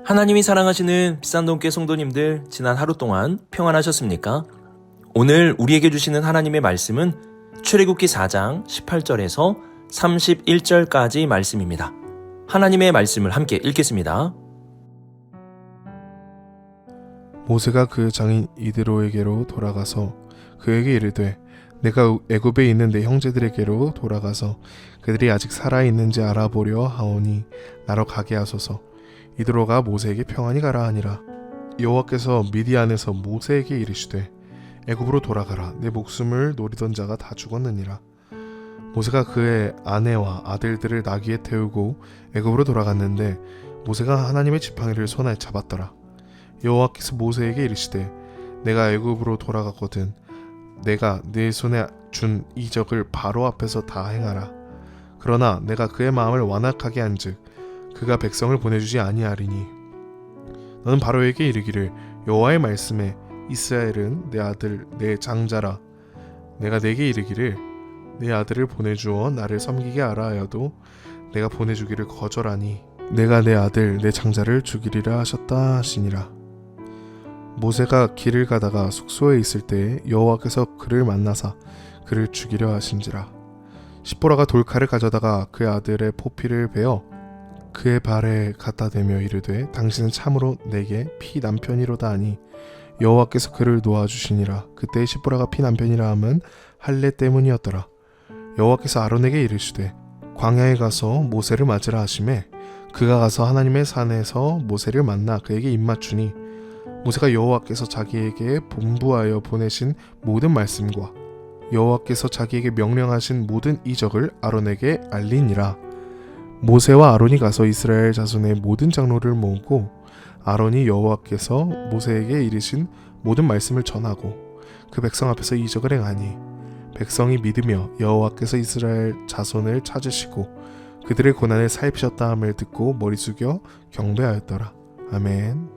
하나님이 사랑하시는 비싼돈께 성도님들, 지난 하루 동안 평안하셨습니까? 오늘 우리에게 주시는 하나님의 말씀은 출애굽기 4장 18절에서 31절까지 말씀입니다. 하나님의 말씀을 함께 읽겠습니다. 모세가 그 장인 이드로에게로 돌아가서 그에게 이르되 내가 애굽에 있는 내 형제들에게로 돌아가서 그들이 아직 살아있는지 알아보려 하오니 나로 가게 하소서. 이드로가 모세에게 평안히 가라 하니라. 여호와께서 미디안에서 모세에게 이르시되 애굽으로 돌아가라. 내 목숨을 노리던 자가 다 죽었느니라. 모세가 그의 아내와 아들들을 나귀에 태우고 애굽으로 돌아갔는데 모세가 하나님의 지팡이를 손에 잡았더라. 여호와께서 모세에게 이르시되 내가 애굽으로 돌아갔거든 내가 네 손에 준 이적을 바로 앞에서 다 행하라. 그러나 내가 그의 마음을 완악하게 한즉 그가 백성을 보내주지 아니하리니 너는 바로에게 이르기를 여호와의 말씀에 이스라엘은 내 아들 내 장자라. 내가 내게 이르기를 내 아들을 보내주어 나를 섬기게 하라 하여도 내가 보내주기를 거절하니 내가 내 아들 내 장자를 죽이리라 하셨다 하시니라. 모세가 길을 가다가 숙소에 있을 때에 여호와께서 그를 만나사 그를 죽이려 하신지라. 십보라가 돌칼을 가져다가 그 아들의 포피를 베어 그의 발에 갖다 대며 이르되 당신은 참으로 내게 피 남편이로다 하니 여호와께서 그를 놓아주시니라. 그때 십보라가 피 남편이라 함은 할례 때문이었더라. 여호와께서 아론에게 이르시되 광야에 가서 모세를 맞으라 하시매 그가 가서 하나님의 산에서 모세를 만나 그에게 입맞추니 모세가 여호와께서 자기에게 분부하여 보내신 모든 말씀과 여호와께서 자기에게 명령하신 모든 이적을 아론에게 알리니라. 모세와 아론이 가서 이스라엘 자손의 모든 장로를 모으고 아론이 여호와께서 모세에게 이르신 모든 말씀을 전하고 그 백성 앞에서 이적을 행하니 백성이 믿으며 여호와께서 이스라엘 자손을 찾으시고 그들의 고난을 살피셨다 함을 듣고 머리 숙여 경배하였더라. 아멘.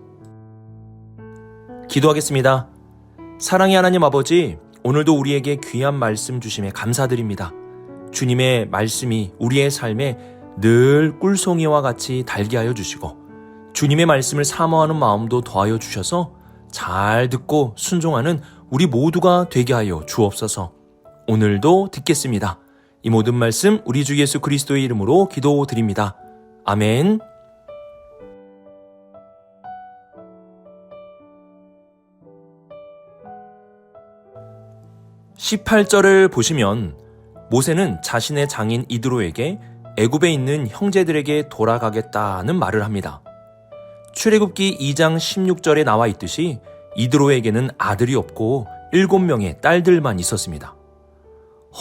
기도하겠습니다. 사랑의 하나님 아버지, 오늘도 우리에게 귀한 말씀 주심에 감사드립니다. 주님의 말씀이 우리의 삶에 늘 꿀송이와 같이 달게 하여 주시고 주님의 말씀을 사모하는 마음도 더하여 주셔서 잘 듣고 순종하는 우리 모두가 되게 하여 주옵소서. 오늘도 듣겠습니다. 이 모든 말씀 우리 주 예수 그리스도의 이름으로 기도드립니다. 아멘. (18절을) 보시면 모세는 자신의 장인 이드로에게 애굽에 있는 형제들에게 돌아가겠다는 말을 합니다. 출애굽기 2장 16절에 나와 있듯이 이드로에게는 아들이 없고 7명의 딸들만 있었습니다.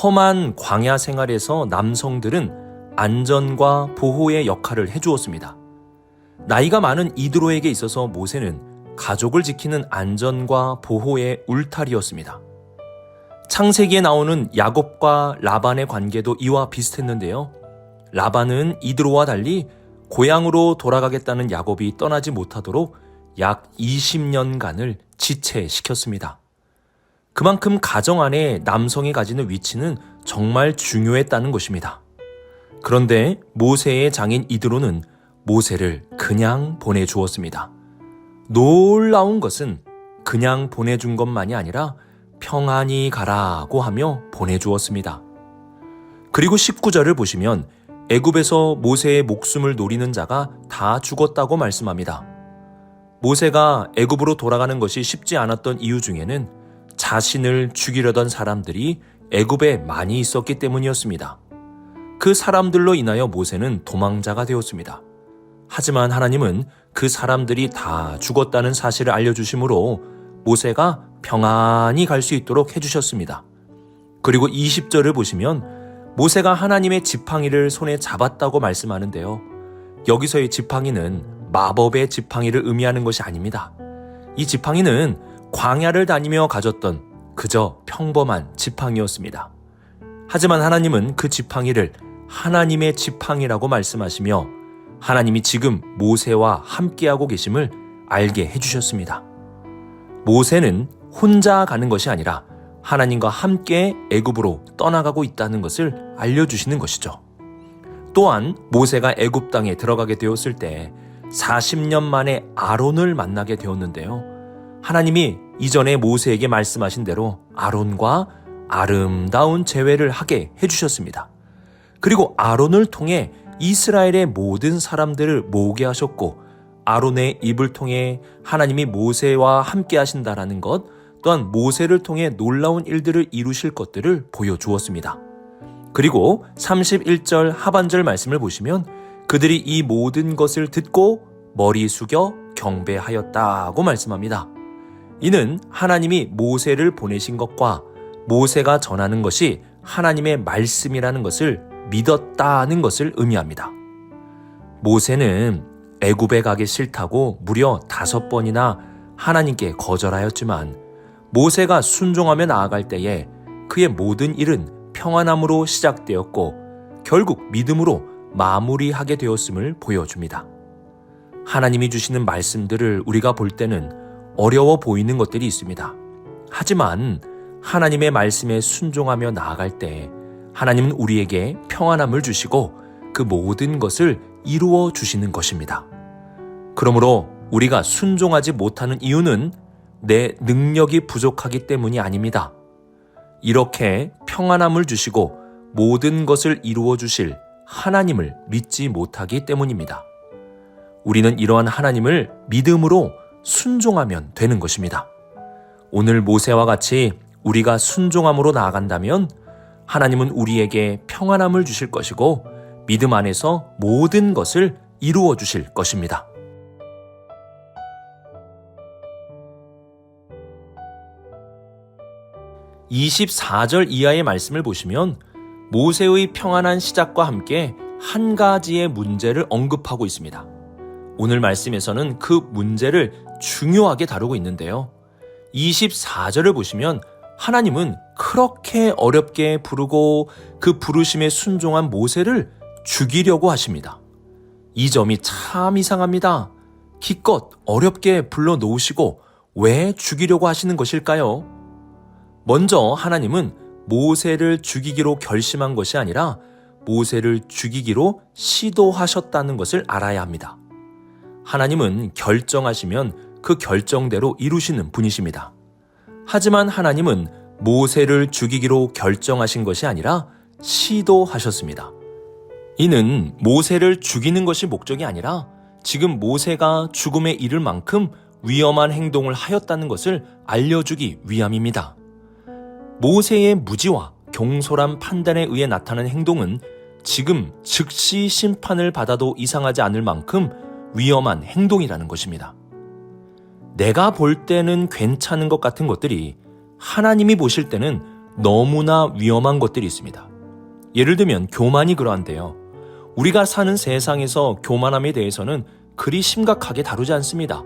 험한 광야 생활에서 남성들은 안전과 보호의 역할을 해주었습니다. 나이가 많은 이드로에게 있어서 모세는 가족을 지키는 안전과 보호의 울타리였습니다. 창세기에 나오는 야곱과 라반의 관계도 이와 비슷했는데요. 라반은 이드로와 달리 고향으로 돌아가겠다는 야곱이 떠나지 못하도록 약 20년간을 지체시켰습니다. 그만큼 가정 안에 남성이 가지는 위치는 정말 중요했다는 것입니다. 그런데 모세의 장인 이드로는 모세를 그냥 보내주었습니다. 놀라운 것은 그냥 보내준 것만이 아니라 평안히 가라고 하며 보내주었습니다. 그리고 19절을 보시면 애굽에서 모세의 목숨을 노리는 자가 다 죽었다고 말씀합니다. 모세가 애굽으로 돌아가는 것이 쉽지 않았던 이유 중에는 자신을 죽이려던 사람들이 애굽에 많이 있었기 때문이었습니다. 그 사람들로 인하여 모세는 도망자가 되었습니다. 하지만 하나님은 그 사람들이 다 죽었다는 사실을 알려주심으로 모세가 평안히 갈 수 있도록 해주셨습니다. 그리고 20절을 보시면 모세가 하나님의 지팡이를 손에 잡았다고 말씀하는데요. 여기서의 지팡이는 마법의 지팡이를 의미하는 것이 아닙니다. 이 지팡이는 광야를 다니며 가졌던 그저 평범한 지팡이였습니다. 하지만 하나님은 그 지팡이를 하나님의 지팡이라고 말씀하시며 하나님이 지금 모세와 함께하고 계심을 알게 해주셨습니다. 모세는 혼자 가는 것이 아니라 하나님과 함께 애굽으로 떠나가고 있다는 것을 알려주시는 것이죠. 또한 모세가 애굽 땅에 들어가게 되었을 때 40년 만에 아론을 만나게 되었는데요. 하나님이 이전에 모세에게 말씀하신 대로 아론과 아름다운 재회를 하게 해주셨습니다. 그리고 아론을 통해 이스라엘의 모든 사람들을 모으게 하셨고, 아론의 입을 통해 하나님이 모세와 함께 하신다라는 것, 또한 모세를 통해 놀라운 일들을 이루실 것들을 보여주었습니다. 그리고 31절 하반절 말씀을 보시면 그들이 이 모든 것을 듣고 머리 숙여 경배하였다고 말씀합니다. 이는 하나님이 모세를 보내신 것과 모세가 전하는 것이 하나님의 말씀이라는 것을 믿었다는 것을 의미합니다. 모세는 애굽에 가기 싫다고 무려 5번이나 하나님께 거절하였지만, 모세가 순종하며 나아갈 때에 그의 모든 일은 평안함으로 시작되었고 결국 믿음으로 마무리하게 되었음을 보여줍니다. 하나님이 주시는 말씀들을 우리가 볼 때는 어려워 보이는 것들이 있습니다. 하지만 하나님의 말씀에 순종하며 나아갈 때 하나님은 우리에게 평안함을 주시고 그 모든 것을 이루어 주시는 것입니다. 그러므로 우리가 순종하지 못하는 이유는 내 능력이 부족하기 때문이 아닙니다. 이렇게 평안함을 주시고 모든 것을 이루어 주실 하나님을 믿지 못하기 때문입니다. 우리는 이러한 하나님을 믿음으로 순종하면 되는 것입니다. 오늘 모세와 같이 우리가 순종함으로 나아간다면 하나님은 우리에게 평안함을 주실 것이고 믿음 안에서 모든 것을 이루어 주실 것입니다. (24절) 이하의 말씀을 보시면 모세의 평안한 시작과 함께 한 가지의 문제를 언급하고 있습니다. 오늘 말씀에서는 그 문제를 중요하게 다루고 있는데요. 24절을 보시면 하나님은 그렇게 어렵게 부르고 그 부르심에 순종한 모세를 죽이려고 하십니다. 이 점이 참 이상합니다. 기껏 어렵게 불러놓으시고 왜 죽이려고 하시는 것일까요? 먼저 하나님은 모세를 죽이기로 결심한 것이 아니라 모세를 죽이기로 시도하셨다는 것을 알아야 합니다. 하나님은 결정하시면 그 결정대로 이루시는 분이십니다. 하지만 하나님은 모세를 죽이기로 결정하신 것이 아니라 시도하셨습니다. 이는 모세를 죽이는 것이 목적이 아니라 지금 모세가 죽음에 이를 만큼 위험한 행동을 하였다는 것을 알려주기 위함입니다. 모세의 무지와 경솔한 판단에 의해 나타난 행동은 지금 즉시 심판을 받아도 이상하지 않을 만큼 위험한 행동이라는 것입니다. 내가 볼 때는 괜찮은 것 같은 것들이 하나님이 보실 때는 너무나 위험한 것들이 있습니다. 예를 들면 교만이 그러한데요. 우리가 사는 세상에서 교만함에 대해서는 그리 심각하게 다루지 않습니다.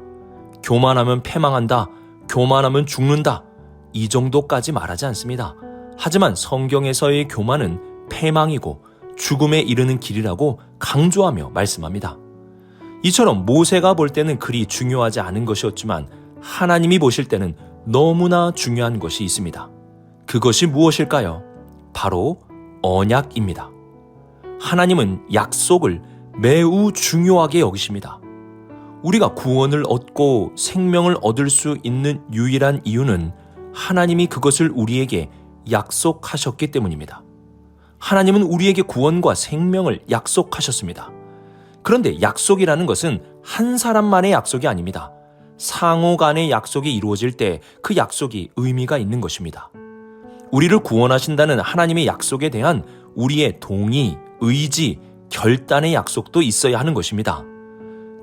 교만하면 패망한다, 교만하면 죽는다, 이 정도까지 말하지 않습니다. 하지만 성경에서의 교만은 패망이고 죽음에 이르는 길이라고 강조하며 말씀합니다. 이처럼 모세가 볼 때는 그리 중요하지 않은 것이었지만 하나님이 보실 때는 너무나 중요한 것이 있습니다. 그것이 무엇일까요? 바로 언약입니다. 하나님은 약속을 매우 중요하게 여기십니다. 우리가 구원을 얻고 생명을 얻을 수 있는 유일한 이유는 하나님이 그것을 우리에게 약속하셨기 때문입니다. 하나님은 우리에게 구원과 생명을 약속하셨습니다. 그런데 약속이라는 것은 한 사람만의 약속이 아닙니다. 상호 간의 약속이 이루어질 때 그 약속이 의미가 있는 것입니다. 우리를 구원하신다는 하나님의 약속에 대한 우리의 동의, 의지, 결단의 약속도 있어야 하는 것입니다.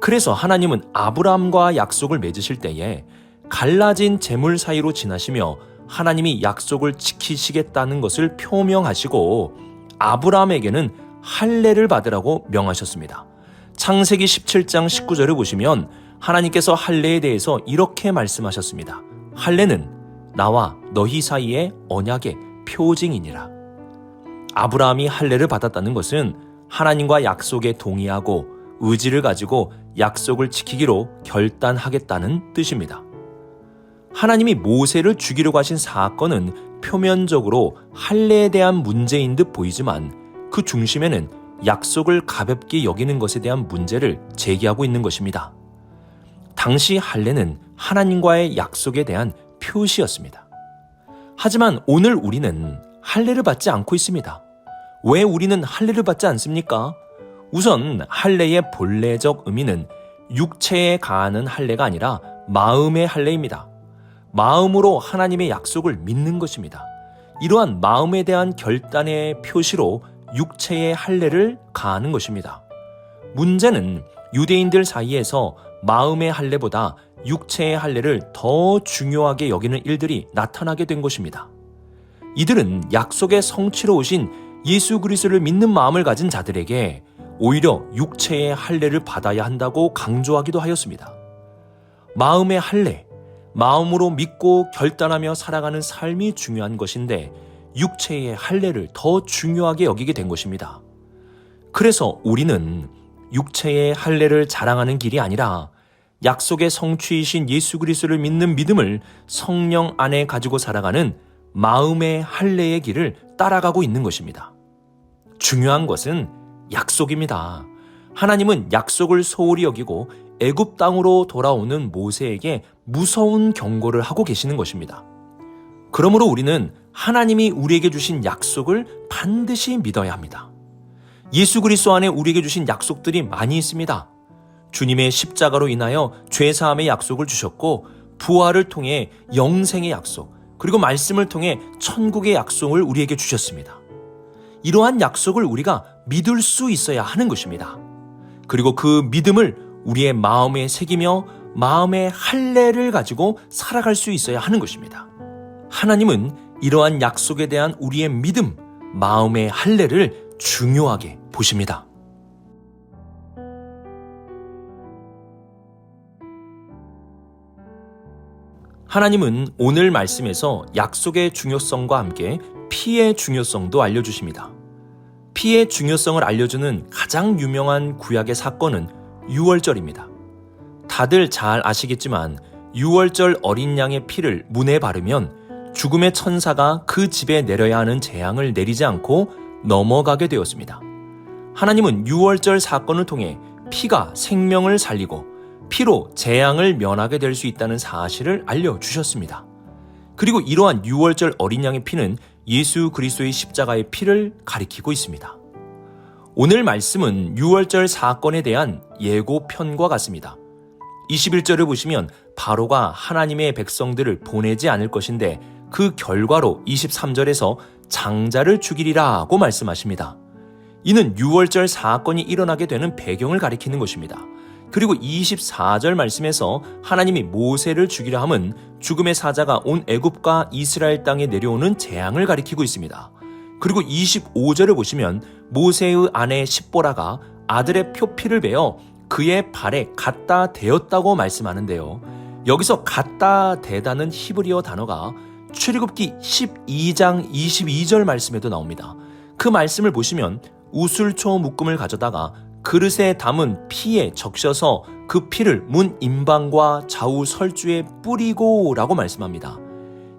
그래서 하나님은 아브라함과 약속을 맺으실 때에 갈라진 재물 사이로 지나시며 하나님이 약속을 지키시겠다는 것을 표명하시고 아브라함에게는 할례를 받으라고 명하셨습니다. 창세기 17장 19절을 보시면 하나님께서 할례에 대해서 이렇게 말씀하셨습니다. 할례는 나와 너희 사이의 언약의 표징이니라. 아브라함이 할례를 받았다는 것은 하나님과 약속에 동의하고 의지를 가지고 약속을 지키기로 결단하겠다는 뜻입니다. 하나님이 모세를 죽이려고 하신 사건은 표면적으로 할례에 대한 문제인 듯 보이지만 그 중심에는 약속을 가볍게 여기는 것에 대한 문제를 제기하고 있는 것입니다. 당시 할례는 하나님과의 약속에 대한 표시였습니다. 하지만 오늘 우리는 할례를 받지 않고 있습니다. 왜 우리는 할례를 받지 않습니까? 우선 할례의 본래적 의미는 육체에 가하는 할례가 아니라 마음의 할례입니다. 마음으로 하나님의 약속을 믿는 것입니다. 이러한 마음에 대한 결단의 표시로 육체의 할례를 가하는 것입니다. 문제는 유대인들 사이에서 마음의 할례보다 육체의 할례를 더 중요하게 여기는 일들이 나타나게 된 것입니다. 이들은 약속의 성취로 오신 예수 그리스도를 믿는 마음을 가진 자들에게 오히려 육체의 할례를 받아야 한다고 강조하기도 하였습니다. 마음의 할례, 마음으로 믿고 결단하며 살아가는 삶이 중요한 것인데 육체의 할례를 더 중요하게 여기게 된 것입니다. 그래서 우리는 육체의 할례를 자랑하는 길이 아니라 약속의 성취이신 예수 그리스도를 믿는 믿음을 성령 안에 가지고 살아가는 마음의 할례의 길을 따라가고 있는 것입니다. 중요한 것은 약속입니다. 하나님은 약속을 소홀히 여기고 애굽 땅으로 돌아오는 모세에게 무서운 경고를 하고 계시는 것입니다. 그러므로 우리는 하나님이 우리에게 주신 약속을 반드시 믿어야 합니다. 예수 그리스도 안에 우리에게 주신 약속들이 많이 있습니다. 주님의 십자가로 인하여 죄사함의 약속을 주셨고 부활을 통해 영생의 약속, 그리고 말씀을 통해 천국의 약속을 우리에게 주셨습니다. 이러한 약속을 우리가 믿을 수 있어야 하는 것입니다. 그리고 그 믿음을 우리의 마음에 새기며 마음의 할례를 가지고 살아갈 수 있어야 하는 것입니다. 하나님은 이러한 약속에 대한 우리의 믿음, 마음의 할례를 중요하게 보십니다. 하나님은 오늘 말씀에서 약속의 중요성과 함께 피의 중요성도 알려주십니다. 피의 중요성을 알려주는 가장 유명한 구약의 사건은 유월절입니다. 다들 잘 아시겠지만 유월절 어린 양의 피를 문에 바르면 죽음의 천사가 그 집에 내려야 하는 재앙을 내리지 않고 넘어가게 되었습니다. 하나님은 유월절 사건을 통해 피가 생명을 살리고 피로 재앙을 면하게 될 수 있다는 사실을 알려주셨습니다. 그리고 이러한 유월절 어린 양의 피는 예수 그리스도의 십자가의 피를 가리키고 있습니다. 오늘 말씀은 유월절 사건에 대한 예고편과 같습니다. 21절을 보시면 바로가 하나님의 백성들을 보내지 않을 것인데 그 결과로 23절에서 장자를 죽이리라고 말씀하십니다. 이는 유월절 사건이 일어나게 되는 배경을 가리키는 것입니다. 그리고 24절 말씀에서 하나님이 모세를 죽이려 함은 죽음의 사자가 온 애굽과 이스라엘 땅에 내려오는 재앙을 가리키고 있습니다. 그리고 25절을 보시면 모세의 아내 십보라가 아들의 표피를 베어 그의 발에 갖다 대었다고 말씀하는데요. 여기서 갖다 대다는 히브리어 단어가 출애굽기 12장 22절 말씀에도 나옵니다. 그 말씀을 보시면 우슬초 묶음을 가져다가 그릇에 담은 피에 적셔서 그 피를 문 임방과 좌우 설주에 뿌리고 라고 말씀합니다.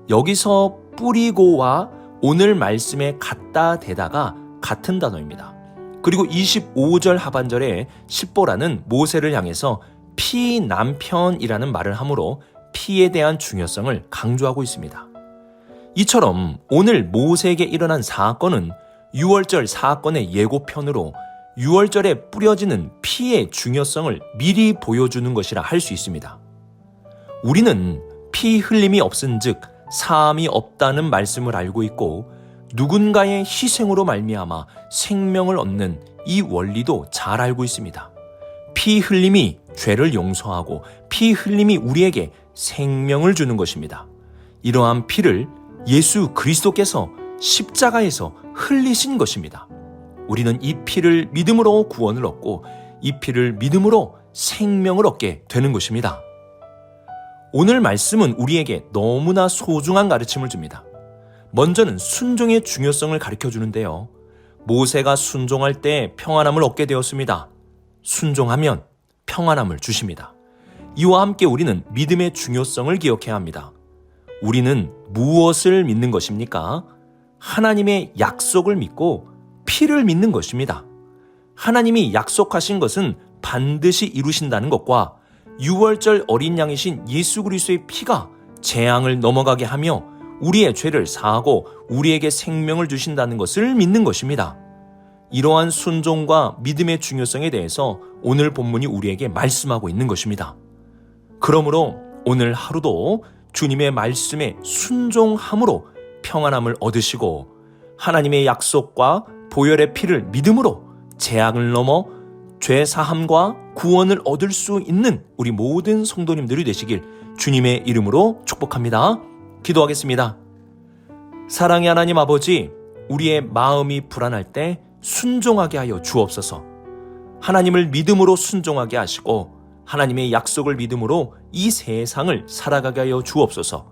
여기서 뿌리고와 오늘 말씀에 갖다 대다가 같은 단어입니다. 그리고 25절 하반절에 십보라는 모세를 향해서 피 남편이라는 말을 하므로 피에 대한 중요성을 강조하고 있습니다. 이처럼 오늘 모세에게 일어난 사건은 유월절 사건의 예고편으로 유월절에 뿌려지는 피의 중요성을 미리 보여주는 것이라 할 수 있습니다. 우리는 피 흘림이 없은즉 사함이 없다는 말씀을 알고 있고 누군가의 희생으로 말미암아 생명을 얻는 이 원리도 잘 알고 있습니다. 피 흘림이 죄를 용서하고 피 흘림이 우리에게 생명을 주는 것입니다. 이러한 피를 예수 그리스도께서 십자가에서 흘리신 것입니다. 우리는 이 피를 믿음으로 구원을 얻고 이 피를 믿음으로 생명을 얻게 되는 것입니다. 오늘 말씀은 우리에게 너무나 소중한 가르침을 줍니다. 먼저는 순종의 중요성을 가르쳐 주는데요. 모세가 순종할 때 평안함을 얻게 되었습니다. 순종하면 평안함을 주십니다. 이와 함께 우리는 믿음의 중요성을 기억해야 합니다. 우리는 무엇을 믿는 것입니까? 하나님의 약속을 믿고 피를 믿는 것입니다. 하나님이 약속하신 것은 반드시 이루신다는 것과 유월절 어린 양이신 예수 그리스도의 피가 재앙을 넘어가게 하며 우리의 죄를 사하고 우리에게 생명을 주신다는 것을 믿는 것입니다. 이러한 순종과 믿음의 중요성에 대해서 오늘 본문이 우리에게 말씀하고 있는 것입니다. 그러므로 오늘 하루도 주님의 말씀에 순종함으로 평안함을 얻으시고 하나님의 약속과 보혈의 피를 믿음으로 재앙을 넘어 죄 사함과 구원을 얻을 수 있는 우리 모든 성도님들이 되시길 주님의 이름으로 축복합니다. 기도하겠습니다. 사랑의 하나님 아버지, 우리의 마음이 불안할 때 순종하게 하여 주옵소서. 하나님을 믿음으로 순종하게 하시고 하나님의 약속을 믿음으로 이 세상을 살아가게 하여 주옵소서.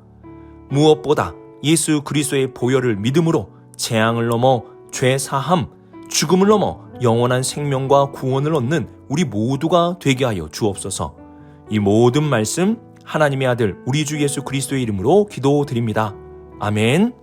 무엇보다 예수 그리스도의 보혈을 믿음으로 재앙을 넘어 죄 사함, 죽음을 넘어 영원한 생명과 구원을 얻는 우리 모두가 되게 하여 주옵소서. 이 모든 말씀 하나님의 아들 우리 주 예수 그리스도의 이름으로 기도드립니다. 아멘.